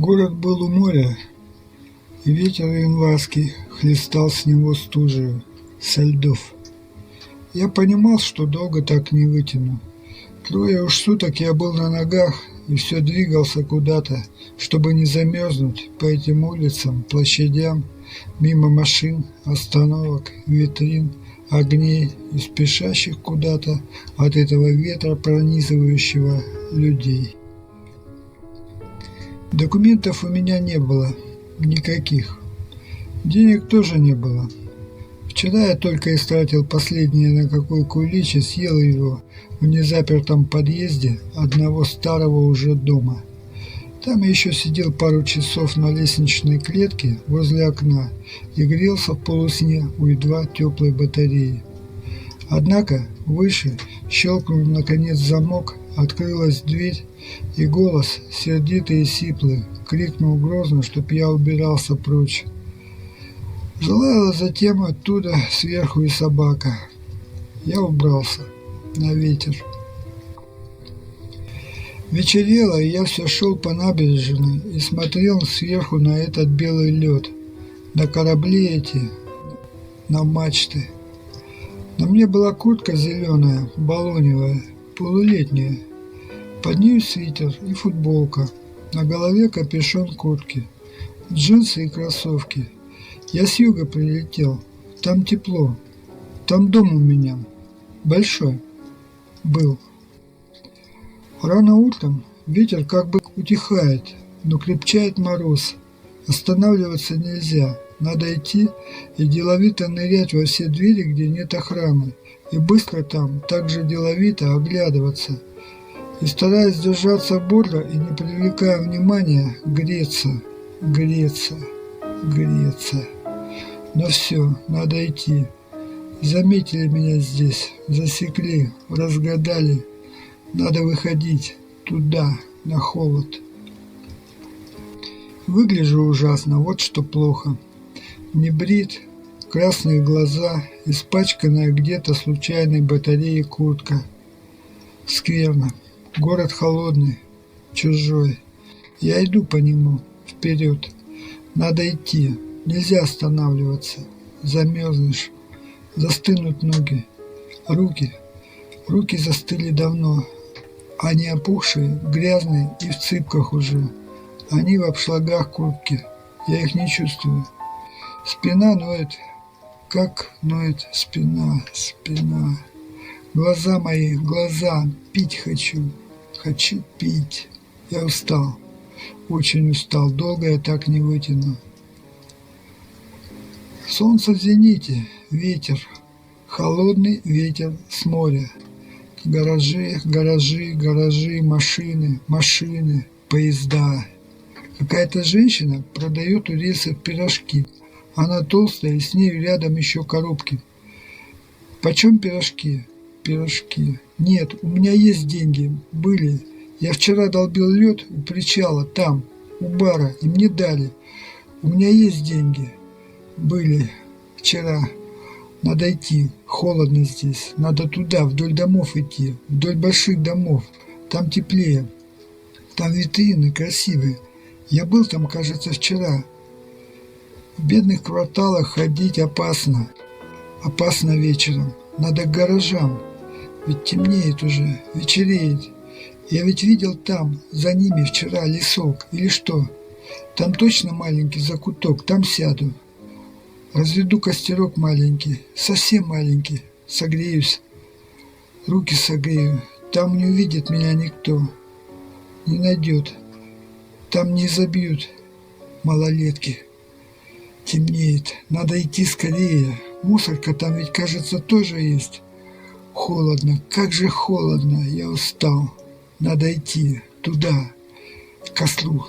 Город был у моря, и ветер январский хлестал с него стужею, со льдов. Я понимал, что долго так не вытяну. Трое уж суток я был на ногах и все двигался куда-то, чтобы не замерзнуть по этим улицам, площадям, мимо машин, остановок, витрин, огней и спешащих куда-то от этого ветра пронизывающего людей. Документов у меня не было, никаких. Денег тоже не было. Вчера я только истратил последнее на какой кулич и съел его в незапертом подъезде одного старого уже дома. Там я еще сидел пару часов на лестничной клетке возле окна и грелся в полусне у едва теплой батареи. Однако выше щелкнул наконец замок, открылась дверь, и голос, сердитый и сиплый, крикнул грозно, чтоб я убирался прочь. Залаяла затем оттуда сверху и собака. Я убрался на ветер. Вечерело, и я все шел по набережной и смотрел сверху на этот белый лед, на корабли эти, на мачты. На мне была куртка зеленая, балоневая, полулетняя. Под ней свитер и футболка, на голове капюшон куртки, джинсы и кроссовки. Я с юга прилетел, там тепло, там дом у меня, большой, был. Рано утром ветер как бы утихает, но крепчает мороз. Останавливаться нельзя, надо идти и деловито нырять во все двери, где нет охраны, и быстро там так же деловито оглядываться. И, стараясь держаться бодро и не привлекая внимания, греться, греться, греться. Но все, надо идти. Заметили меня здесь, засекли, разгадали. Надо выходить туда, на холод. Выгляжу ужасно, вот что плохо. Не брит, красные глаза, испачканная где-то случайной батареей куртка. Скверно. Город холодный, чужой. Я иду по нему, вперед. Надо идти, нельзя останавливаться. Замерзнешь, застынут ноги, руки застыли давно. Они опухшие, грязные и в цыпках уже. Они в обшлагах куртки, я их не чувствую. Спина ноет, как ноет спина. Глаза мои, глаза, пить хочу пить. Я устал, очень устал, долго я так не вытяну. Солнце в зените, ветер, холодный ветер с моря. Гаражи, машины, поезда. Какая-то женщина продает у рельсов пирожки. Она толстая, и с ней рядом еще коробки. Почем пирожки? Пирожки. Нет, у меня есть деньги. Были. Я вчера долбил лед у причала, там, у бара, и мне дали. У меня есть деньги. Были. Вчера. Надо идти. Холодно здесь. Надо туда, вдоль домов идти. Вдоль больших домов. Там теплее. Там витрины красивые. Я был там, кажется, вчера. В бедных кварталах ходить опасно. Опасно вечером. Надо к гаражам. Ведь темнеет уже, вечереет. Я ведь видел там, за ними вчера лесок. Или что? Там точно маленький закуток. Там сяду. Разведу костерок маленький. Совсем маленький. Согреюсь. Руки согрею. Там не увидит меня никто. Не найдет. Там не забьют малолетки. Темнеет. Надо идти скорее. Мусорка там ведь, кажется, тоже есть. Холодно. Как же холодно. Я устал. Надо идти. Туда. К кослу.